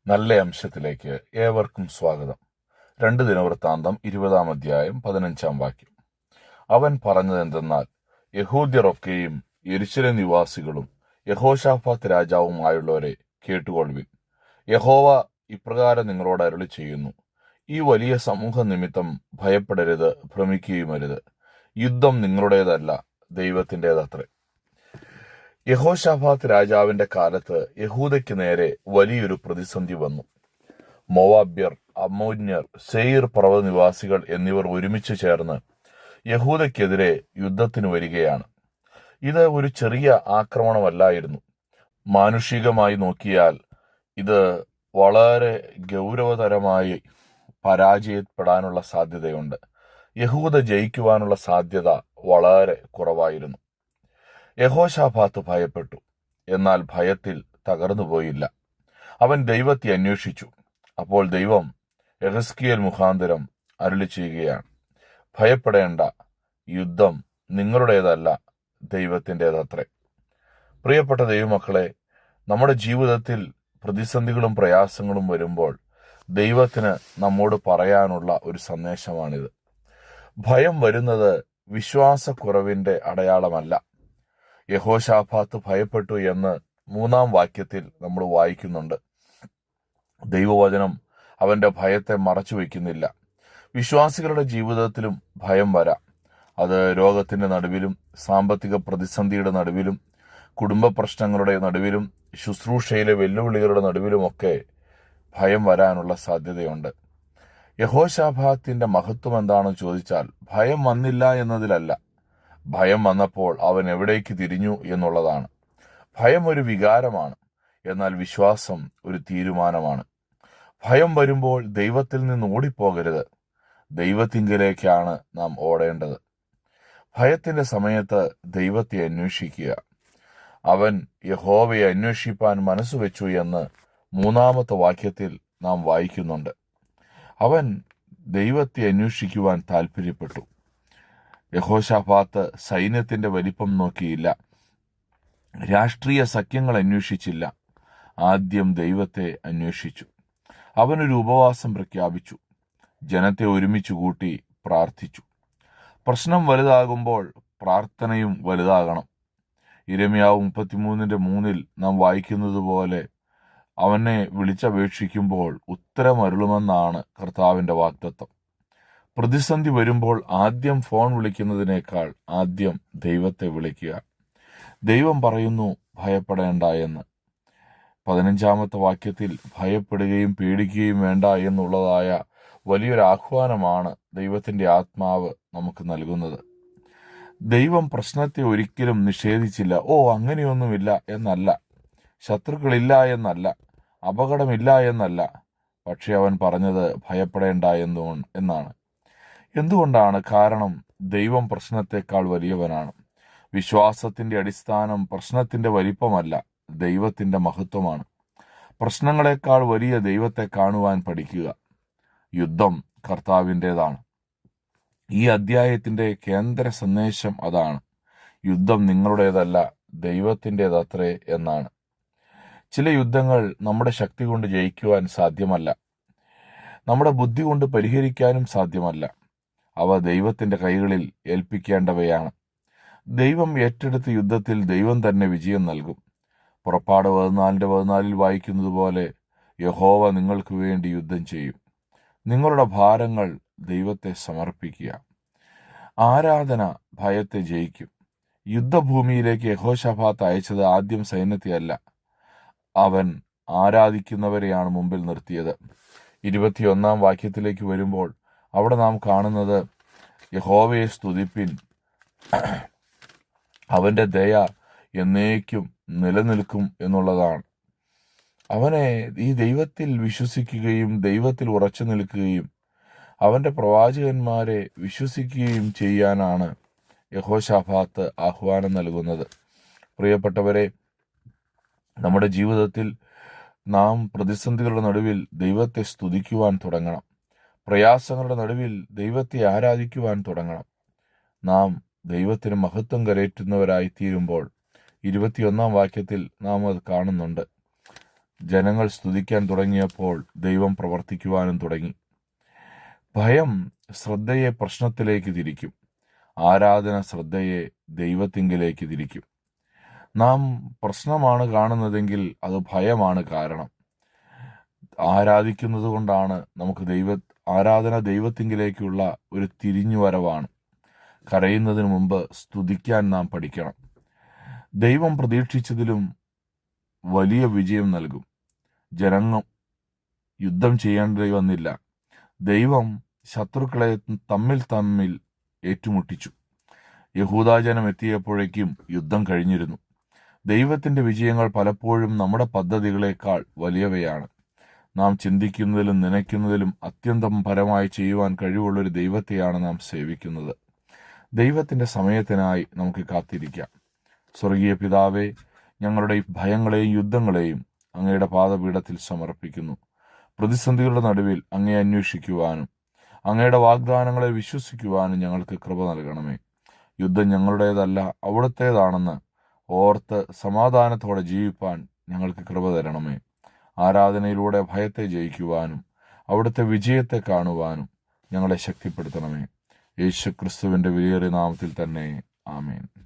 നല്ല അംശത്തിലേക്ക് ഏവർക്കും സ്വാഗതം. 2 ദിനവൃത്താന്തം 20 അധ്യായം 15 വാക്യം. അവൻ പറഞ്ഞതെന്തെന്നാൽ, യഹൂദ്യരൊക്കെയും യെരൂശലേം നിവാസികളും യഹോശാഫാത്ത് രാജാവുമായുള്ളവരെ കേട്ടുകൊള്ളുവിൻ. യഹോവ ഇപ്രകാരം നിങ്ങളോട് അരുളി ചെയ്യുന്നു, ഈ വലിയ സമൂഹ നിമിത്തം ഭയപ്പെടരുത്, ഭ്രമിക്കുകയുമരുത്. യുദ്ധം നിങ്ങളുടേതല്ല, ദൈവത്തിൻ്റെതത്രേ. യഹോശാഫാത്ത് രാജാവിന്റെ കാലത്ത് യഹൂദയ്ക്ക് നേരെ വലിയൊരു പ്രതിസന്ധി വന്നു. മോവാബ്യർ, അമ്മോന്യർ, സെയീർ പർവ്വത നിവാസികൾ എന്നിവർ ഒരുമിച്ച് ചേർന്ന് യഹൂദയ്ക്കെതിരെ യുദ്ധത്തിന് വരികയാണ്. ഇത് ഒരു ചെറിയ ആക്രമണമല്ലായിരുന്നു. മാനുഷികമായി നോക്കിയാൽ ഇത് വളരെ ഗൗരവതരമായി പരാജയപ്പെടാനുള്ള സാധ്യതയുണ്ട്. യഹൂദ ജയിക്കുവാനുള്ള സാധ്യത വളരെ കുറവായിരുന്നു. യഹോശാഫാത്ത് ഭയപ്പെട്ടു, എന്നാൽ ഭയത്തിൽ തകർന്നുപോയില്ല. അവൻ ദൈവത്തെ അന്വേഷിച്ചു. അപ്പോൾ ദൈവം യെഹെസ്കേൽ മുഖാന്തരം അരുളി ചെയ്യുകയാണ്, ഭയപ്പെടേണ്ട, യുദ്ധം നിങ്ങളുടേതല്ല, ദൈവത്തിൻ്റെതത്രേ. പ്രിയപ്പെട്ട ദൈവമക്കളെ, നമ്മുടെ ജീവിതത്തിൽ പ്രതിസന്ധികളും പ്രയാസങ്ങളും വരുമ്പോൾ ദൈവത്തിന് നമ്മോട് പറയാനുള്ള ഒരു സന്ദേശമാണിത്. ഭയം വരുന്നത് വിശ്വാസക്കുറവിന്റെ അടയാളമല്ല. യഹോശാഫാത്ത് ഭയപ്പെട്ടു എന്ന് 3 വാക്യത്തിൽ നമ്മൾ വായിക്കുന്നുണ്ട്. ദൈവവചനം അവന്റെ ഭയത്തെ മറച്ചു വയ്ക്കുന്നില്ല. വിശ്വാസികളുടെ ജീവിതത്തിലും ഭയം വരാം. അത് രോഗത്തിന്റെ നടുവിലും, സാമ്പത്തിക പ്രതിസന്ധിയുടെ നടുവിലും, കുടുംബ പ്രശ്നങ്ങളുടെ നടുവിലും, ശുശ്രൂഷയിലെ വെല്ലുവിളികളുടെ നടുവിലുമൊക്കെ ഭയം വരാനുള്ള സാധ്യതയുണ്ട്. യഹോശാഫാത്തിന്റെ മഹത്വം എന്താണെന്ന് ചോദിച്ചാൽ, ഭയം വന്നില്ല എന്നതിലല്ല, ഭയം വന്നപ്പോൾ അവൻ എവിടേക്ക് തിരിഞ്ഞു എന്നുള്ളതാണ്. ഭയം ഒരു വികാരമാണ്, എന്നാൽ വിശ്വാസം ഒരു തീരുമാനമാണ്. ഭയം വരുമ്പോൾ ദൈവത്തിൽ നിന്ന് ഓടിപ്പോകരുത്, ദൈവത്തിങ്കലേക്കാണ് നാം ഓടേണ്ടത്. ഭയത്തിന്റെ സമയത്ത് ദൈവത്തെ അന്വേഷിക്കുക. അവൻ യഹോവയെ അന്വേഷിപ്പാൻ മനസ്സുവെച്ചു എന്ന് 3 വാക്യത്തിൽ നാം വായിക്കുന്നുണ്ട്. അവൻ ദൈവത്തെ അന്വേഷിക്കുവാൻ താല്പര്യപ്പെട്ടു. യഹോശാഫാത്ത് സൈന്യത്തിന്റെ വലിപ്പം നോക്കിയില്ല, രാഷ്ട്രീയ സഖ്യങ്ങൾ അന്വേഷിച്ചില്ല. ആദ്യം ദൈവത്തെ അന്വേഷിച്ചു. അവനൊരു ഉപവാസം പ്രഖ്യാപിച്ചു. ജനത്തെ ഒരുമിച്ച് കൂട്ടി പ്രാർത്ഥിച്ചു. പ്രശ്നം വലുതാകുമ്പോൾ പ്രാർത്ഥനയും വലുതാകണം. യിരെമ്യാവ് 33:3 നാം വായിക്കുന്നത് പോലെ, അവനെ വിളിച്ചപേക്ഷിക്കുമ്പോൾ ഉത്തരമരുളുമെന്നാണ് കർത്താവിന്റെ വാഗ്ദത്തം. പ്രതിസന്ധി വരുമ്പോൾ ആദ്യം ഫോൺ വിളിക്കുന്നതിനേക്കാൾ ആദ്യം ദൈവത്തെ വിളിക്കുക. ദൈവം പറയുന്നു, ഭയപ്പെടേണ്ട എന്ന്. 15 വാക്യത്തിൽ ഭയപ്പെടുകയും പേടിക്കുകയും വേണ്ട എന്നുള്ളതായ വലിയൊരു ആഹ്വാനമാണ് ദൈവത്തിന്റെ ആത്മാവ് നമുക്ക് നൽകുന്നത്. ദൈവം പ്രശ്നത്തെ ഒരിക്കലും നിഷേധിച്ചില്ല. അങ്ങനെയൊന്നുമില്ല എന്നല്ല, ശത്രുക്കളില്ല എന്നല്ല, അപകടമില്ല എന്നല്ല. പക്ഷെ അവൻ പറഞ്ഞത് ഭയപ്പെടേണ്ട എന്നാണ്. എന്തുകൊണ്ടാണ്? കാരണം ദൈവം പ്രശ്നത്തെക്കാൾ വലിയവനാണ്. വിശ്വാസത്തിന്റെ അടിസ്ഥാനം പ്രശ്നത്തിന്റെ വലിപ്പമല്ല, ദൈവത്തിന്റെ മഹത്വമാണ്. പ്രശ്നങ്ങളെക്കാൾ വലിയ ദൈവത്തെ കാണുവാൻ പഠിക്കുക. യുദ്ധം കർത്താവിൻ്റെതാണ്. ഈ അധ്യായത്തിന്റെ കേന്ദ്ര സന്ദേശം അതാണ്. യുദ്ധം നിങ്ങളുടേതല്ല, ദൈവത്തിൻ്റെതത്രേ എന്നാണ്. ചില യുദ്ധങ്ങൾ നമ്മുടെ ശക്തി കൊണ്ട് ജയിക്കുവാൻ സാധ്യമല്ല, നമ്മുടെ ബുദ്ധി കൊണ്ട് പരിഹരിക്കാനും സാധ്യമല്ല. അവ ദൈവത്തിന്റെ കൈകളിൽ ഏൽപ്പിക്കേണ്ടവയാണ്. ദൈവം ഏറ്റെടുത്ത യുദ്ധത്തിൽ ദൈവം തന്നെ വിജയം നൽകും. പുറപ്പാട് 14:14 വായിക്കുന്നത് പോലെ, യഹോവ നിങ്ങൾക്ക് വേണ്ടി യുദ്ധം ചെയ്യും. നിങ്ങളുടെ ഭാരങ്ങൾ ദൈവത്തെ സമർപ്പിക്കുക. ആരാധന ഭയത്തെ ജയിക്കും. യുദ്ധഭൂമിയിലേക്ക് യഹോശാഫാത്ത് അയച്ചത് ആദ്യം സൈന്യത്തെയല്ല, അവൻ ആരാധിക്കുന്നവരെയാണ് മുമ്പിൽ നിർത്തിയത്. 21 വാക്യത്തിലേക്ക് വരുമ്പോൾ അവിടെ നാം കാണുന്നത്, യഹോവയെ സ്തുതിപ്പിൻ, അവന്റെ ദയ എന്നേക്കും നിലനിൽക്കും എന്നുള്ളതാണ്. ഈ ദൈവത്തിൽ വിശ്വസിക്കുകയും ദൈവത്തിൽ ഉറച്ചു നിൽക്കുകയും അവന്റെ പ്രവാചകന്മാരെ വിശ്വസിക്കുകയും ചെയ്യാനാണ് യഹോശാഫാത്ത് ആഹ്വാനം നൽകുന്നത്. പ്രിയപ്പെട്ടവരെ, നമ്മുടെ ജീവിതത്തിൽ നാം പ്രതിസന്ധികളുടെ നടുവിൽ ദൈവത്തെ സ്തുതിക്കുവാൻ തുടങ്ങണം. പ്രയാസങ്ങളുടെ നടുവിൽ ദൈവത്തെ ആരാധിക്കുവാൻ തുടങ്ങണം. നാം ദൈവത്തിന് മഹത്വം കരേറ്റുന്നവരായി തീരുമ്പോൾ 21 വാക്യത്തിൽ നാം അത് കാണുന്നുണ്ട്. ജനങ്ങൾ സ്തുതിക്കാൻ തുടങ്ങിയപ്പോൾ ദൈവം പ്രവർത്തിക്കുവാനും തുടങ്ങി. ഭയം ശ്രദ്ധയെ പ്രശ്നത്തിലേക്ക് തിരിക്കും. ആരാധന ശ്രദ്ധയെ ദൈവത്തിങ്കിലേക്ക് തിരിക്കും. നാം പ്രശ്നമാണ് കാണുന്നതെങ്കിൽ അത് ഭയമാണ് കാരണം. ആരാധിക്കുന്നത് കൊണ്ടാണ് നമുക്ക് ആരാധന ദൈവത്തിങ്കിലേക്കുള്ള ഒരു തിരിഞ്ഞുവരവാണ്. കരയുന്നതിന് മുമ്പ് സ്തുതിക്കാൻ നാം പഠിക്കണം. ദൈവം പ്രതീക്ഷിച്ചതിലും വലിയ വിജയം നൽകും. ജനങ്ങൾ യുദ്ധം ചെയ്യേണ്ടി വന്നില്ല. ദൈവം ശത്രുക്കളെ തമ്മിൽ ഏറ്റുമുട്ടിച്ചു. യഹൂദാജനം എത്തിയപ്പോഴേക്കും യുദ്ധം കഴിഞ്ഞിരുന്നു. ദൈവത്തിന്റെ വിജയങ്ങൾ പലപ്പോഴും നമ്മുടെ പദ്ധതികളേക്കാൾ വലിയവയാണ്. നാം ചിന്തിക്കുന്നതിലും നനയ്ക്കുന്നതിലും അത്യന്തം പരമായി ചെയ്യുവാൻ കഴിവുള്ളൊരു ദൈവത്തെയാണ് നാം സേവിക്കുന്നത്. ദൈവത്തിന്റെ സമയത്തിനായി നമുക്ക് കാത്തിരിക്കാം. സ്വർഗീയ പിതാവേ, ഞങ്ങളുടെ ഈ ഭയങ്ങളെയും യുദ്ധങ്ങളെയും അങ്ങയുടെ പാദപീഠത്തിൽ സമർപ്പിക്കുന്നു. പ്രതിസന്ധികളുടെ നടുവിൽ അങ്ങയെ അന്വേഷിക്കുവാനും അങ്ങയുടെ വാഗ്ദാനങ്ങളെ വിശ്വസിക്കുവാനും ഞങ്ങൾക്ക് കൃപ നൽകണമേ. യുദ്ധം ഞങ്ങളുടേതല്ല, അവിടുത്തേതാണെന്ന് ഓർത്ത് സമാധാനത്തോടെ ജീവിപ്പാൻ ഞങ്ങൾക്ക് കൃപ തരണമേ. ആരാധനയിലൂടെ ഭയത്തെ ജയിക്കുവാനും അവിടുത്തെ വിജയത്തെ കാണുവാനും ഞങ്ങളെ ശക്തിപ്പെടുത്തണമേ. യേശു ക്രിസ്തുവിന്റെ വിലയേറിയ നാമത്തിൽ തന്നെ, ആമേൻ.